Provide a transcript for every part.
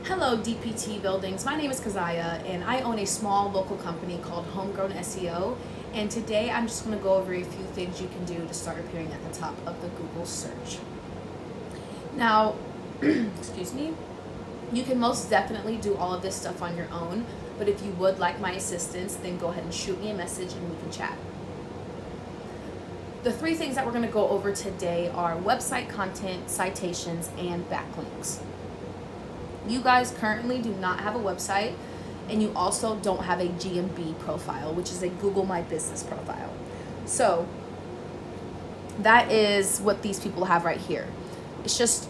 Hello DPT Buildings, my name is Kazaya and I own a small local company called Homegrown SEO, and today I'm just going to go over a few things you can do to start appearing at the top of the Google search. Now, excuse me, you can most definitely do all of this stuff on your own, but if you would like my assistance, then go ahead and shoot me a message and we can chat. The three things that we're going to go over today are website content, citations, and backlinks. You guys currently do not have a website, and you also don't have a GMB profile, which is a Google My Business profile. So that is what these people have right here. It's just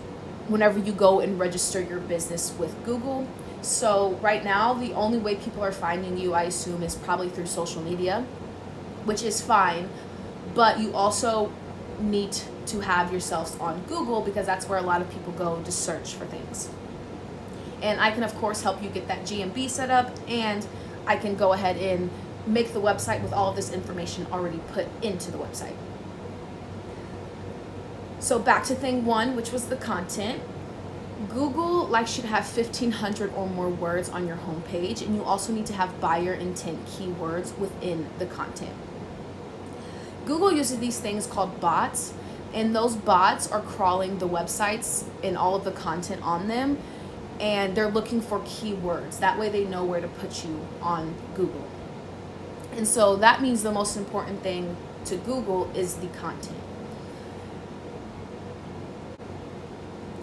whenever you go and register your business with Google. So right now, the only way people are finding you, I assume, is probably through social media, which is fine, but you also need to have yourselves on Google because that's where a lot of people go to search for things. And I can, of course, help you get that GMB set up, and I can go ahead and make the website with all of this information already put into the website. So back to thing one, which was the content. Google likes you to have 1,500 or more words on your homepage, and you also need to have buyer intent keywords within the content. Google uses these things called bots, and those bots are crawling the websites and all of the content on them, and they're looking for keywords. That way they know where to put you on Google. And so that means the most important thing to Google is the content.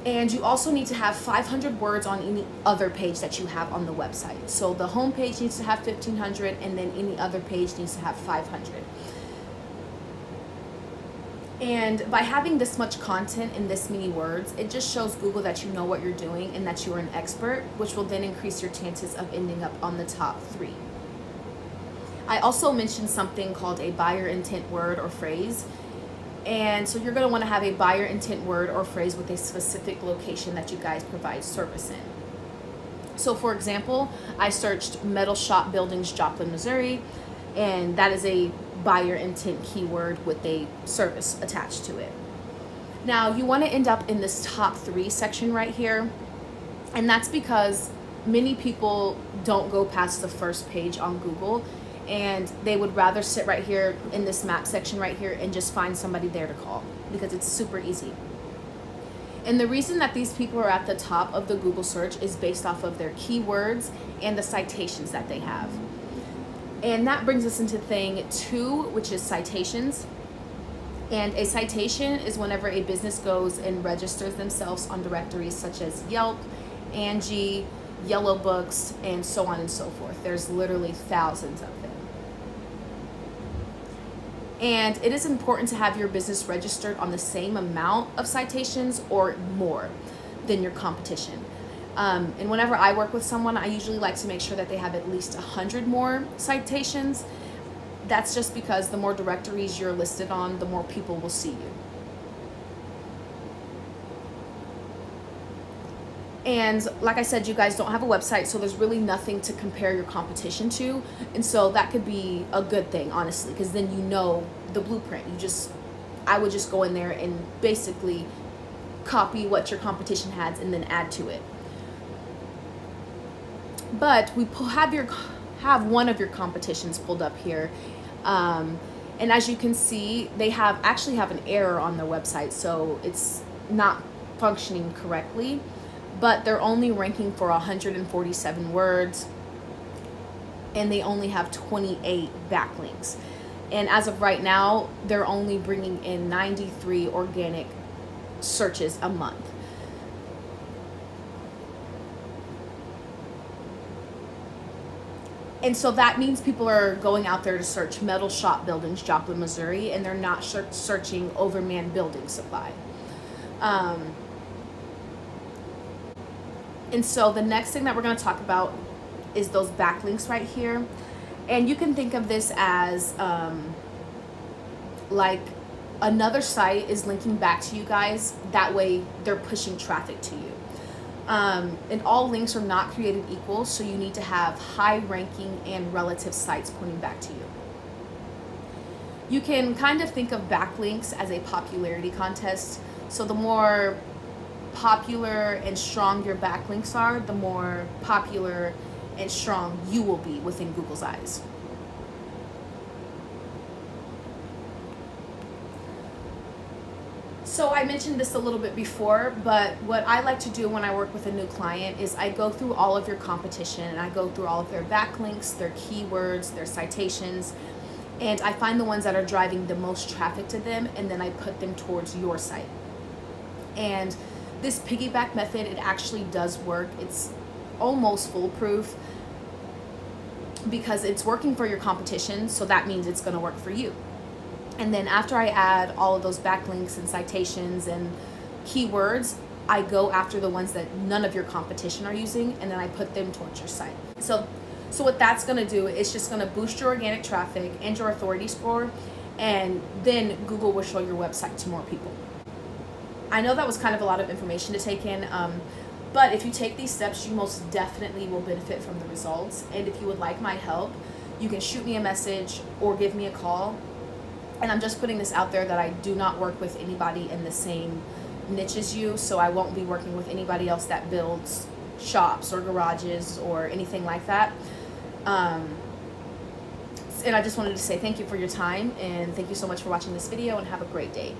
And you also need to have 500 words on any other page that you have on the website. So the home page needs to have 1,500, and then any other page needs to have 500. And by having this much content in this many words, it just shows Google that you know what you're doing and that you're an expert, which will then increase your chances of ending up on the top 3. I also mentioned something called a buyer intent word or phrase. And so you're going to want to have a buyer intent word or phrase with a specific location that you guys provide service in. So for example, I searched metal shop buildings, Joplin, Missouri, and that is a buyer intent keyword with a service attached to it. Now you want to end up in this top 3 section right here, and that's because many people don't go past the first page on Google, and they would rather sit right here in this map section right here and just find somebody there to call because it's super easy. And the reason that these people are at the top of the Google search is based off of their keywords and the citations that they have. And that brings us into thing 2, which is citations. And a citation is whenever a business goes and registers themselves on directories such as Yelp, Angie, Yellow Books, and so on and so forth. There's literally thousands of them. And it is important to have your business registered on the same amount of citations or more than your competition. And whenever I work with someone, I usually like to make sure that they have at least 100 more citations. That's just because the more directories you're listed on, the more people will see you. And like I said, you guys don't have a website, so there's really nothing to compare your competition to. And so that could be a good thing, honestly, because then you know the blueprint. I would just go in there and basically copy what your competition has and then add to it. But we have one of your competitions pulled up here, and as you can see, they actually have an error on their website, so it's not functioning correctly. But they're only ranking for 147 words, and they only have 28 backlinks. And as of right now, they're only bringing in 93 organic searches a month. And so that means people are going out there to search metal shop buildings, Joplin, Missouri, and they're not searching overman building supply. And so the next thing that we're going to talk about is those backlinks right here. And you can think of this as like another site is linking back to you guys. That way they're pushing traffic to you. And all links are not created equal, so you need to have high ranking and relative sites pointing back to you. You can kind of think of backlinks as a popularity contest. So the more popular and strong your backlinks are, the more popular and strong you will be within Google's eyes. So I mentioned this a little bit before, but what I like to do when I work with a new client is I go through all of your competition, and I go through all of their backlinks, their keywords, their citations, and I find the ones that are driving the most traffic to them, and then I put them towards your site. And this piggyback method, it actually does work. It's almost foolproof because it's working for your competition, so that means it's going to work for you. And then after I add all of those backlinks and citations and keywords, I go after the ones that none of your competition are using, and then I put them towards your site. So what that's going to do is just going to boost your organic traffic and your authority score, and then Google will show your website to more people. I know that was kind of a lot of information to take in, but if you take these steps, you most definitely will benefit from the results. And if you would like my help, you can shoot me a message or give me a call. And I'm just putting this out there that I do not work with anybody in the same niche as you, so I won't be working with anybody else that builds shops or garages or anything like that. And I just wanted to say thank you for your time, and thank you so much for watching this video, and have a great day.